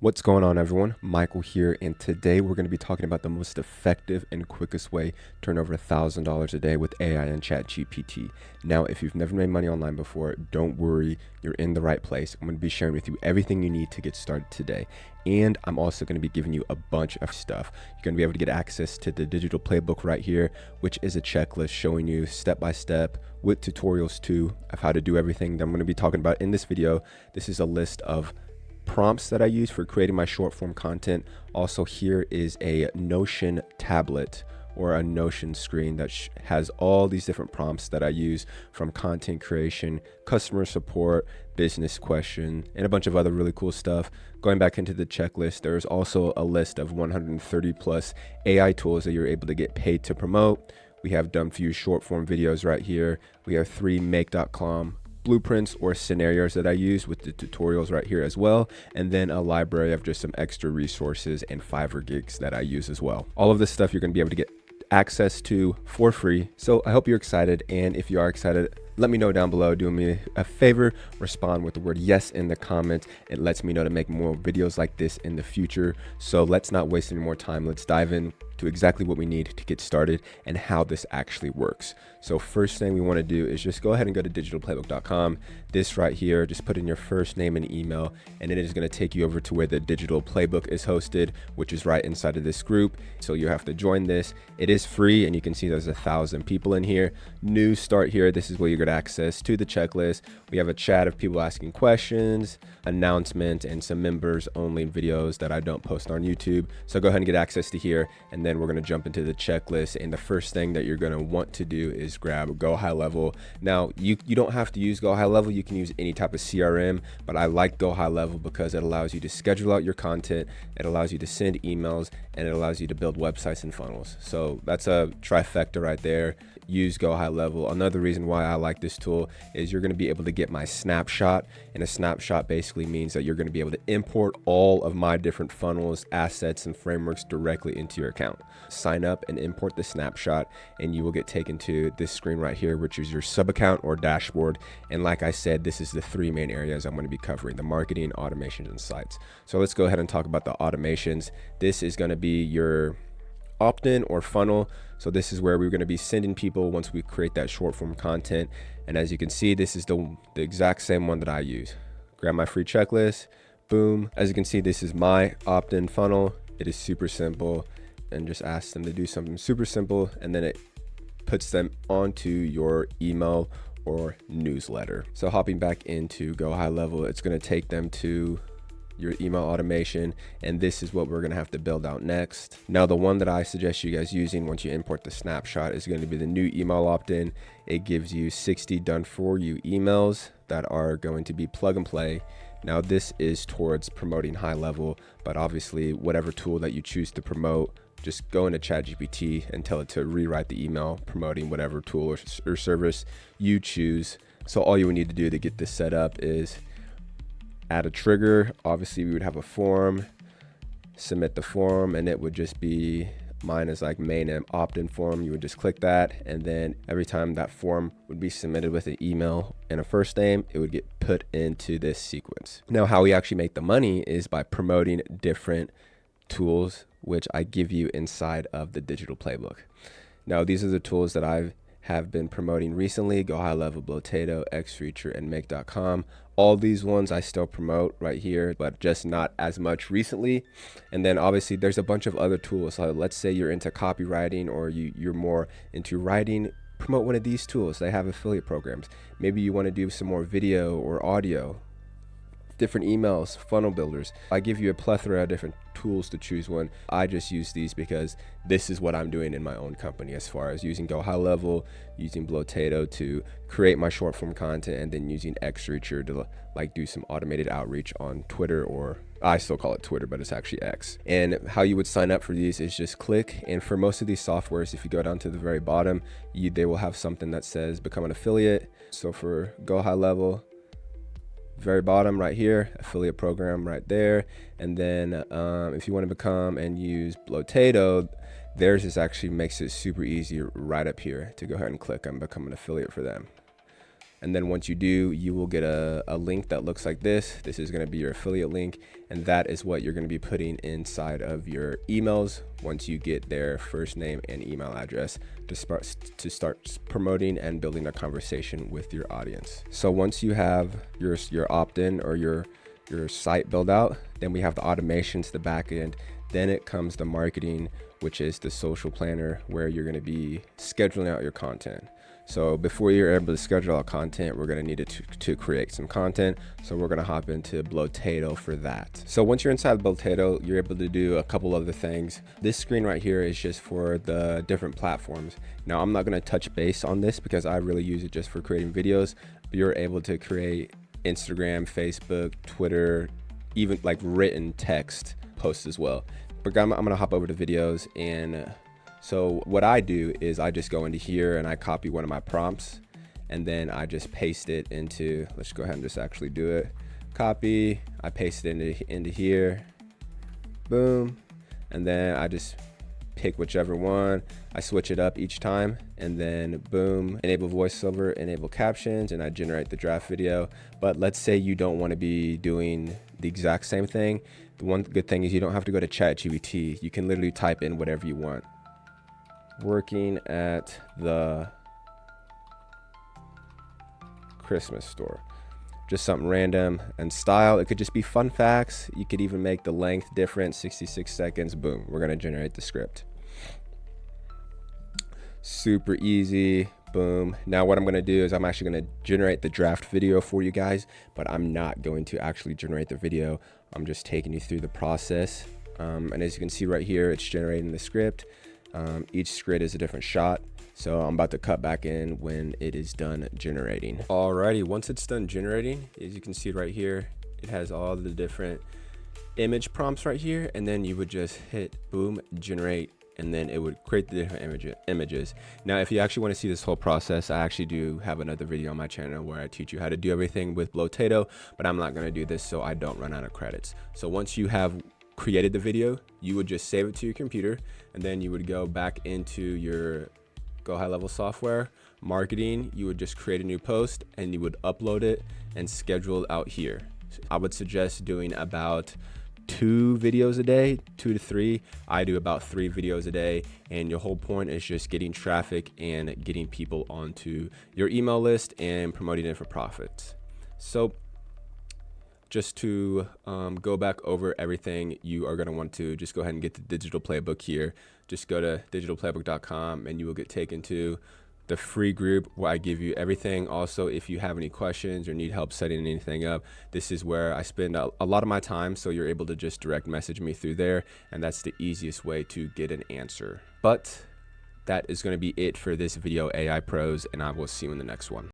What's going on, everyone? Michael here, and today we're going to be talking about the most effective and quickest way to earn over $1,000 a day with AI and ChatGPT. Now, if you've never made money online before, don't worry, you're in the right place. I'm going to be sharing with you everything you need to get started today. And I'm also going to be giving you a bunch of stuff. You're going to be able to get access to the digital playbook right here, which is a checklist showing you step by step with tutorials too of how to do everything that I'm going to be talking about in this video. This is a list of prompts that I use for creating my short form content. Also, here is a Notion tablet or a Notion screen that has all these different prompts that I use, from content creation, customer support, business question, and a bunch of other really cool stuff. Going back into the checklist, there's also a list of 130 plus AI tools that you're able to get paid to promote. We have done for you short form videos right here. We have 3 make.com blueprints or scenarios that I use with the tutorials right here as well, and then a library of just some extra resources and Fiverr gigs that I use as well. All of this stuff you're going to be able to get access to for free. So I hope you're excited, and if you are excited, let me know down below. Do me a favor, respond with the word yes in the comments. It lets me know to make more videos like this in the future. So let's not waste any more time. Let's dive in to exactly what we need to get started and how this actually works. So first thing we want to do is just go ahead and go to digitalplaybook.com. This right here, just put in your first name and email, and it is going to take you over to where the digital playbook is hosted, which is right inside of this group. So you have to join this. It is free, and you can see there's 1,000 people in here. New start here. This is where you get access to the checklist. We have a chat of people asking questions, announcement, and some members only videos that I don't post on YouTube. So go ahead and get access to here, and then we're going to jump into the checklist. And the first thing that you're going to want to do is grab Go High Level. Now, you don't have to use Go High Level. You can use any type of CRM, but I like Go High Level because it allows you to schedule out your content, it allows you to send emails, and it allows you to build websites and funnels. So that's a trifecta right there. Use Go High Level. Another reason why I like this tool is you're going to be able to get my snapshot, and a snapshot basically means that you're going to be able to import all of my different funnels, assets, and frameworks directly into your account. Sign up and import the snapshot, and you will get taken to this screen right here, which is your sub account or dashboard. And like I said, this is the 3 main areas I'm going to be covering: the marketing, automations, and sites. So let's go ahead and talk about the automations. This is going to be your opt-in or funnel. So this is where we're going to be sending people once we create that short form content. And as you can see, this is the exact same one that I use. Grab my free checklist, boom. As you can see, this is my opt-in funnel. It is super simple, and just ask them to do something super simple, and then it puts them onto your email or newsletter. So hopping back into Go High Level, it's going to take them to your email automation, and this is what we're going to have to build out next. Now, the one that I suggest you guys using once you import the snapshot is going to be the new email opt-in. It gives you 60 done for you emails that are going to be plug and play. Now, this is towards promoting high level, but obviously whatever tool that you choose to promote, just go into ChatGPT and tell it to rewrite the email promoting whatever tool or service you choose. So all you would need to do to get this set up is add a trigger. Obviously we would have a form, submit the form, and it would just be, mine is like main and opt-in form. You would just click that, and then every time that form would be submitted with an email and a first name, it would get put into this sequence. Now, how we actually make the money is by promoting different tools, which I give you inside of the digital playbook. Now, these are the tools that have been promoting recently: Go High Level, Blotato, Xreacher, and make.com. All these ones I still promote right here, but just not as much recently. And then obviously there's a bunch of other tools. So let's say you're into copywriting, or you're more into writing, promote one of these tools. They have affiliate programs. Maybe you want to do some more video or audio, different emails, funnel builders. I give you a plethora of different tools to choose one. I just use these because this is what I'm doing in my own company, as far as using Go High Level, using Blotato to create my short form content, and then using Xreacher to like do some automated outreach on Twitter, or I still call it Twitter, but it's actually X. And how you would sign up for these is just click. And for most of these softwares, if you go down to the very bottom, they will have something that says become an affiliate. So for Go High Level, very bottom right here, affiliate program right there. And then if you want to become and use Blotato, theirs is actually makes it super easy right up here to go ahead and click and become an affiliate for them. And then once you do, you will get a link that looks like this. This is going to be your affiliate link, and that is what you're going to be putting inside of your emails once you get their first name and email address to start promoting and building a conversation with your audience. So once you have your opt-in or your site built out, then we have the automations, the back end. Then it comes the marketing, which is the social planner, where you're going to be scheduling out your content. So before you're able to schedule out content, we're going to need to create some content. So we're going to hop into Blotato for that. So once you're inside Blotato, you're able to do a couple other things. This screen right here is just for the different platforms. Now I'm not going to touch base on this because I really use it just for creating videos. But you're able to create Instagram, Facebook, Twitter, even like written text posts as well. But I'm going to hop over to videos, and so what I do is I just go into here and I copy one of my prompts, and then I just paste it into, let's go ahead and just actually do it. Copy, I paste it into here, boom, and then I just pick whichever one. I switch it up each time, and then boom, enable voiceover, enable captions, and I generate the draft video. But let's say you don't want to be doing the exact same thing. The one good thing is you don't have to go to ChatGPT. You can literally type in whatever you want. Working at the Christmas store. Just something random. And style, it could just be fun facts. You could even make the length different, 66 seconds. Boom, we're gonna generate the script. Super easy. Boom. Now what I'm gonna do is I'm actually gonna generate the draft video for you guys, but I'm not going to actually generate the video. I'm just taking you through the process. And as you can see right here, it's generating the script. Each script is a different shot. So I'm about to cut back in when it is done generating. Alrighty, once it's done generating, as you can see right here, it has all the different image prompts right here. And then you would just hit boom, generate, and then it would create the different images. Now, if you actually want to see this whole process, I actually do have another video on my channel where I teach you how to do everything with Blotato, but I'm not going to do this so I don't run out of credits. So once you have created the video, you would just save it to your computer, and then you would go back into your Go High Level software, marketing, you would just create a new post and you would upload it and schedule it out here. I would suggest doing about 2 videos a day, 2 to 3. I do about 3 videos a day, and your whole point is just getting traffic and getting people onto your email list and promoting it for profits. So just to go back over everything, you are going to want to just go ahead and get the digital playbook here. Just go to digitalplaybook.com and you will get taken to the free group where I give you everything. Also, if you have any questions or need help setting anything up, this is where I spend a lot of my time. So you're able to just direct message me through there. And that's the easiest way to get an answer. But that is going to be it for this video, AI Pros, and I will see you in the next one.